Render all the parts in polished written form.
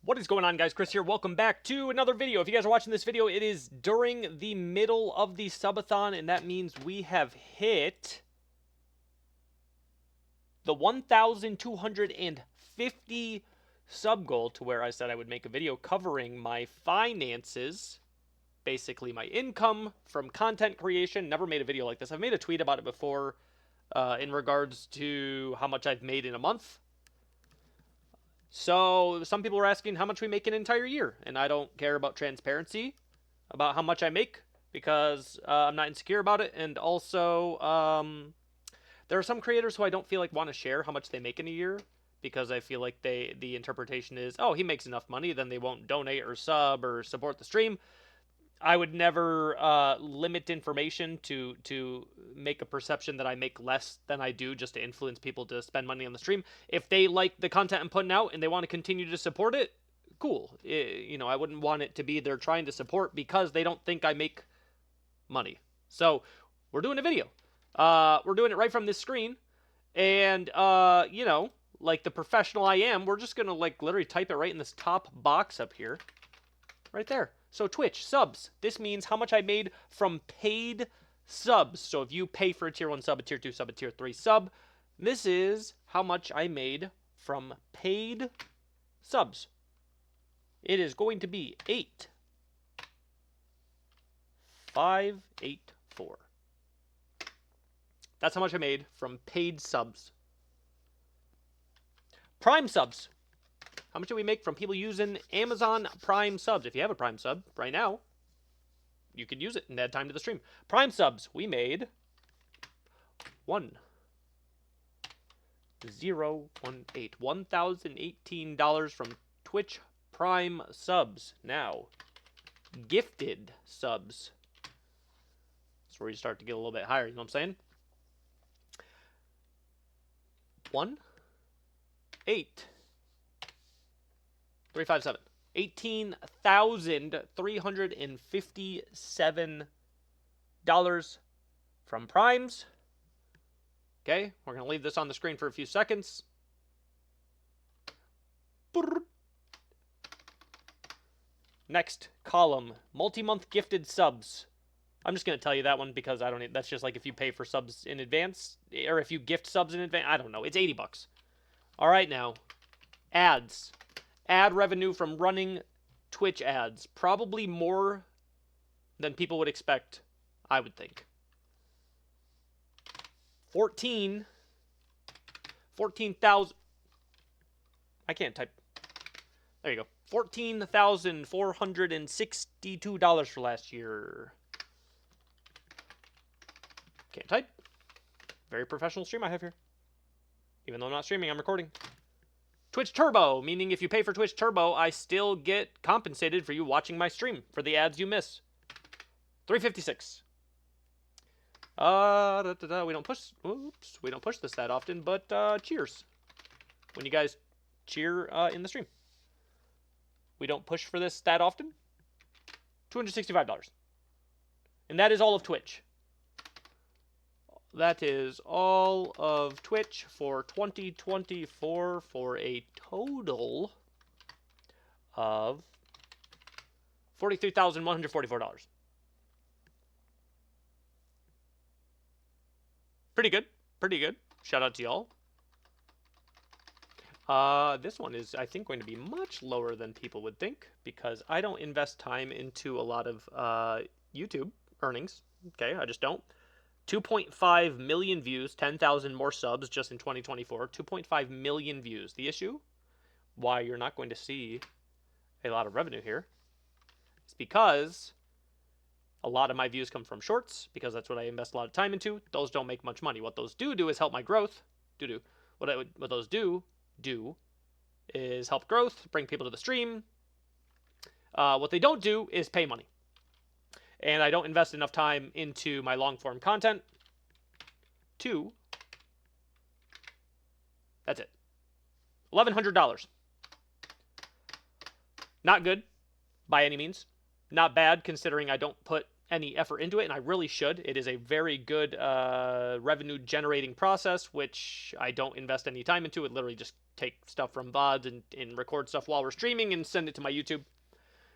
What is going on, guys? Chris here. Welcome back to another video. If you guys are watching this video, it is during the middle of the subathon, and that means we have hit the 1,250 sub goal, to where I said I would make a video covering my finances, basically my income from content creation. Never made a video like this. I've made a tweet about it before in regards to how much I've made in a month. So some people are asking how much we make in an entire year, and I don't care about transparency about how much I make because I'm not insecure about it. And also, there are some creators who I don't feel like want to share how much they make in a year because I feel like the interpretation is, oh, he makes enough money, then they won't donate or sub or support the stream. I would never limit information to make a perception that I make less than I do just to influence people to spend money on the stream. If they like the content I'm putting out and they want to continue to support it, cool. I wouldn't want it to be they're trying to support because they don't think I make money. So we're doing a video. We're doing it right from this screen. And, like the professional I am, we're just going to literally type it right in this top box up here. Right there. So Twitch, subs. This means how much I made from paid subs. So if you pay for a tier 1 sub, a tier 2 sub, a tier 3 sub, this is how much I made from paid subs. It is going to be 8,584. That's how much I made from paid subs. Prime subs. How much do we make from people using Amazon Prime subs? If you have a Prime sub right now, you could use it and add time to the stream. Prime subs, we made $1,018 from Twitch Prime subs. Now, gifted subs. That's where you start to get a little bit higher, you know what I'm saying? 357. $18,357 from Primes. Okay, we're going to leave this on the screen for a few seconds. Next column, multi-month gifted subs. I'm just going to tell you that one because I don't need, that's just like if you pay for subs in advance, or if you gift subs in advance, I don't know, it's $80. All right, now, ads. Ad revenue from running Twitch ads. Probably more than people would expect, I would think. 14,000. I can't type. There you go. $14,462 for last year. Can't type. Very professional stream I have here. Even though I'm not streaming, I'm recording. Twitch Turbo, meaning if you pay for Twitch Turbo, I still get compensated for you watching my stream for the ads you miss. 356. We don't push. Oops, we don't push this that often, but cheers when you guys cheer in the stream. We don't push for this that often. $265, and that is all of Twitch. That is all of Twitch for 2024 for a total of $43,144. Pretty good. Pretty good. Shout out to y'all. This one is, I think, going to be much lower than people would think because I don't invest time into a lot of YouTube earnings. Okay, I just don't. 2.5 million views, 10,000 more subs just in 2024. 2.5 million views. The issue, why you're not going to see a lot of revenue here, is because a lot of my views come from shorts, because that's what I invest a lot of time into. Those don't make much money. What those do is help my growth. What those do is help growth, bring people to the stream. What they don't do is pay money. And I don't invest enough time into my long-form content. That's it. $1,100. Not good, by any means. Not bad, considering I don't put any effort into it, and I really should. It is a very good revenue-generating process, which I don't invest any time into. It literally just take stuff from VODs and record stuff while we're streaming and send it to my YouTube.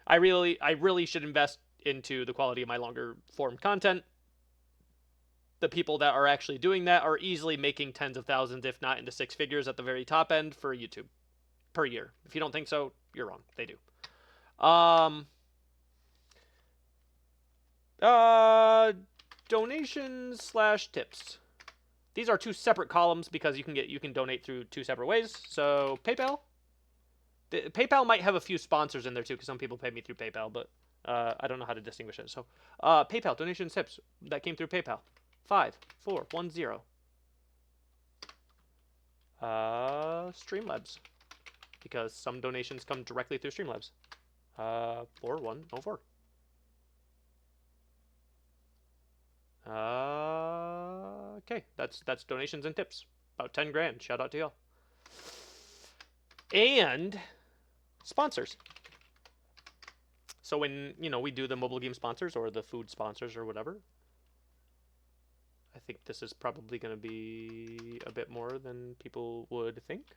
I really should invest into the quality of my longer form content. The people that are actually doing that are easily making tens of thousands, if not into six figures at the very top end for YouTube per year. If you don't think so, you're wrong. They do. Donations / tips. These are two separate columns because you can donate through two separate ways. So PayPal. PayPal might have a few sponsors in there too, because some people pay me through PayPal, but I don't know how to distinguish it. So PayPal donations tips that came through PayPal. 5410. Streamlabs, because some donations come directly through Streamlabs. 4104. Okay, that's donations and tips. About 10 grand. Shout out to y'all. And sponsors. So when, we do the mobile game sponsors or the food sponsors or whatever, I think this is probably going to be a bit more than people would think.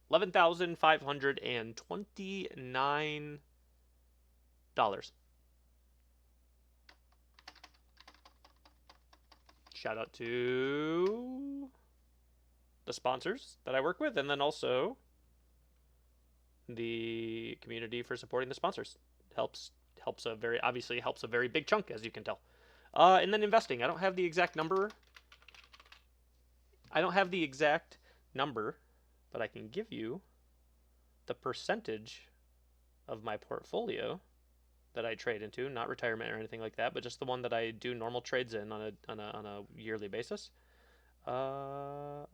$11,529. Shout out to the sponsors that I work with, and then also the community for supporting the sponsors. Helps a very big chunk, as you can tell. And then investing. I don't have the exact number, but I can give you the percentage of my portfolio that I trade into, not retirement or anything like that, but just the one that I do normal trades in on a yearly basis. What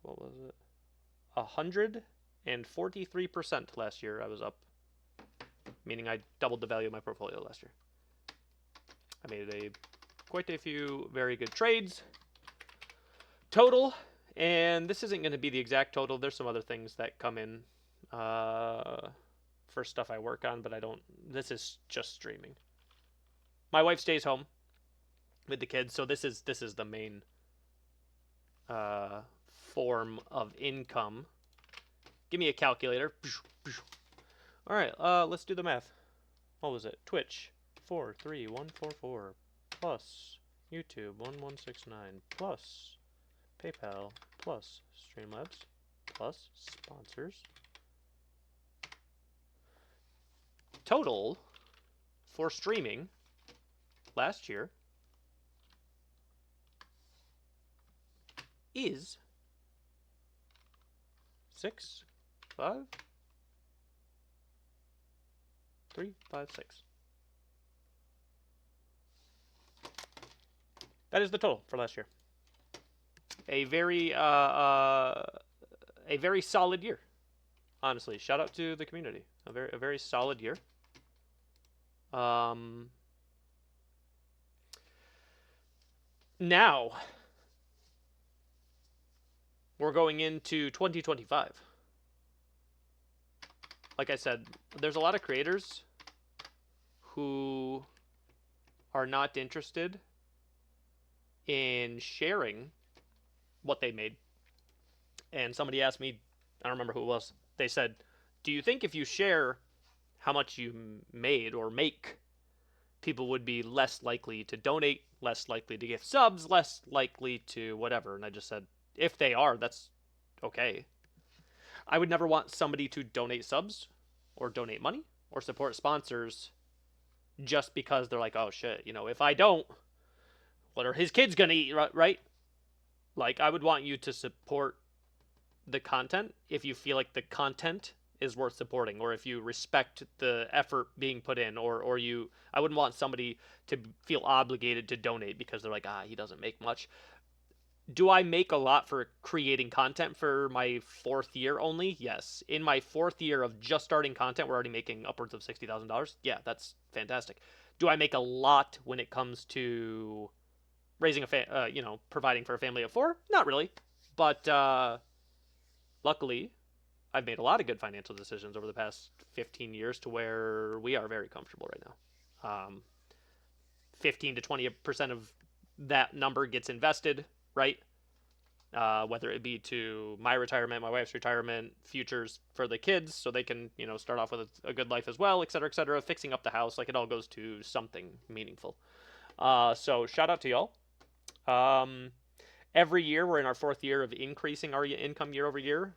was it? 143% last year I was up, meaning I doubled the value of my portfolio last year. I made quite a few very good trades total, and this isn't going to be the exact total. There's some other things that come in for stuff I work on, but this is just streaming. My wife stays home with the kids, so this is the main form of income. Give me a calculator. All right, let's do the math. What was it? Twitch 43144 plus YouTube 1169 plus PayPal plus Streamlabs plus sponsors. Total for streaming last year is 65356. That is the total for last year. A very solid year, honestly. Shout out to the community. A very solid year. Now we're going into 2025. Like I said, there's a lot of creators who are not interested in sharing what they made. And somebody asked me, I don't remember who it was, they said, do you think if you share how much you made or make, people would be less likely to donate, less likely to gift subs, less likely to whatever? And I just said, if they are, that's okay. I would never want somebody to donate subs or donate money or support sponsors just because they're like, oh shit, if I don't, what are his kids gonna eat, right? Like, I would want you to support the content if you feel like the content is worth supporting, or if you respect the effort being put in, or I wouldn't want somebody to feel obligated to donate because they're like, he doesn't make much. Do I make a lot for creating content for my fourth year only? Yes. In my fourth year of just starting content, we're already making upwards of $60,000. Yeah, that's fantastic. Do I make a lot when it comes to raising providing for a family of 4? Not really. But luckily, I've made a lot of good financial decisions over the past 15 years to where we are very comfortable right now. 15 to 20% of that number gets invested, right? Whether it be to my retirement, my wife's retirement, futures for the kids, so they can, start off with a good life as well, et cetera, fixing up the house, like it all goes to something meaningful. So shout out to y'all. Um, every year, we're in our 4th year of increasing our income year over year.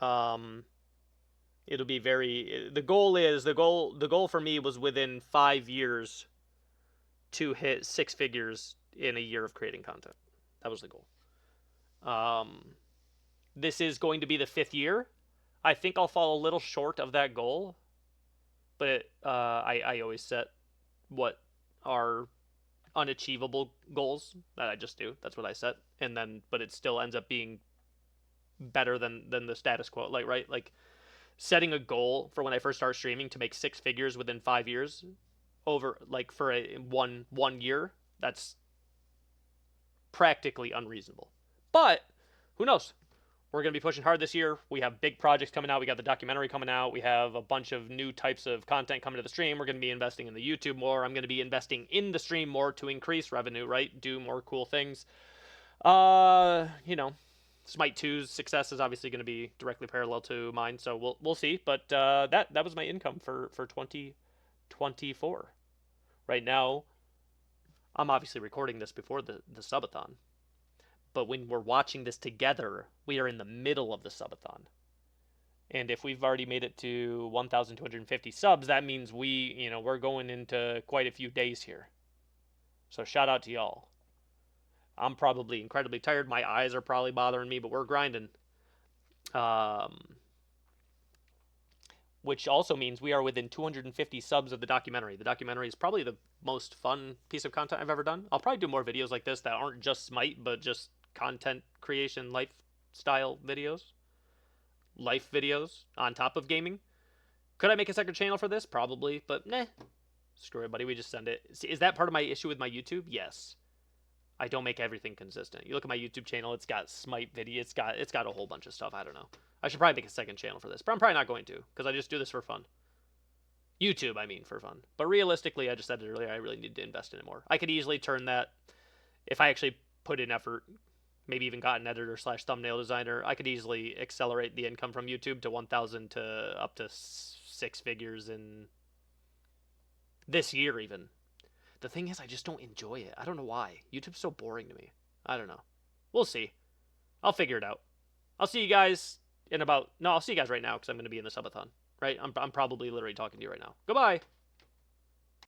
Um, it'll be the goal for me was within 5 years to hit 6 figures in a year of creating content. That was the goal. This is going to be the 5th year. I think I'll fall a little short of that goal, but I always set what are unachievable goals that I just do. That's what I set, but it still ends up being better than the status quo. Like, right, like setting a goal for when I first start streaming to make 6 figures within 5 years over, like, for a one year. That's practically unreasonable. But who knows? We're going to be pushing hard this year. We have big projects coming out. We got the documentary coming out. We have a bunch of new types of content coming to the stream. We're going to be investing in the YouTube more. I'm going to be investing in the stream more to increase revenue, right? Do more cool things. Smite 2's success is obviously going to be directly parallel to mine, so we'll see. But that was my income for 2024. Right now, I'm obviously recording this before the subathon. But when we're watching this together, we are in the middle of the subathon. And if we've already made it to 1,250 subs, that means we're going into quite a few days here. So shout out to y'all. I'm probably incredibly tired. My eyes are probably bothering me, but we're grinding. Which also means we are within 250 subs of the documentary. The documentary is probably the most fun piece of content I've ever done. I'll probably do more videos like this that aren't just Smite, but just content creation, lifestyle videos. Life videos on top of gaming. Could I make a second channel for this? Probably, but screw it, buddy. We just send it. Is that part of my issue with my YouTube? Yes. I don't make everything consistent. You look at my YouTube channel, it's got Smite video, it's got a whole bunch of stuff. I don't know. I should probably make a second channel for this, but I'm probably not going to, because I just do this for fun. YouTube, I mean, for fun. But realistically, I just said it earlier, I really need to invest in it more. I could easily turn that, if I actually put in effort, maybe even got an editor / thumbnail designer, I could easily accelerate the income from YouTube to 1,000 to up to 6 figures in this year even. The thing is, I just don't enjoy it. I don't know why. YouTube's so boring to me. I don't know. We'll see. I'll figure it out. I'll see you guys I'll see you guys right now because I'm going to be in the subathon. Right? I'm probably literally talking to you right now. Goodbye.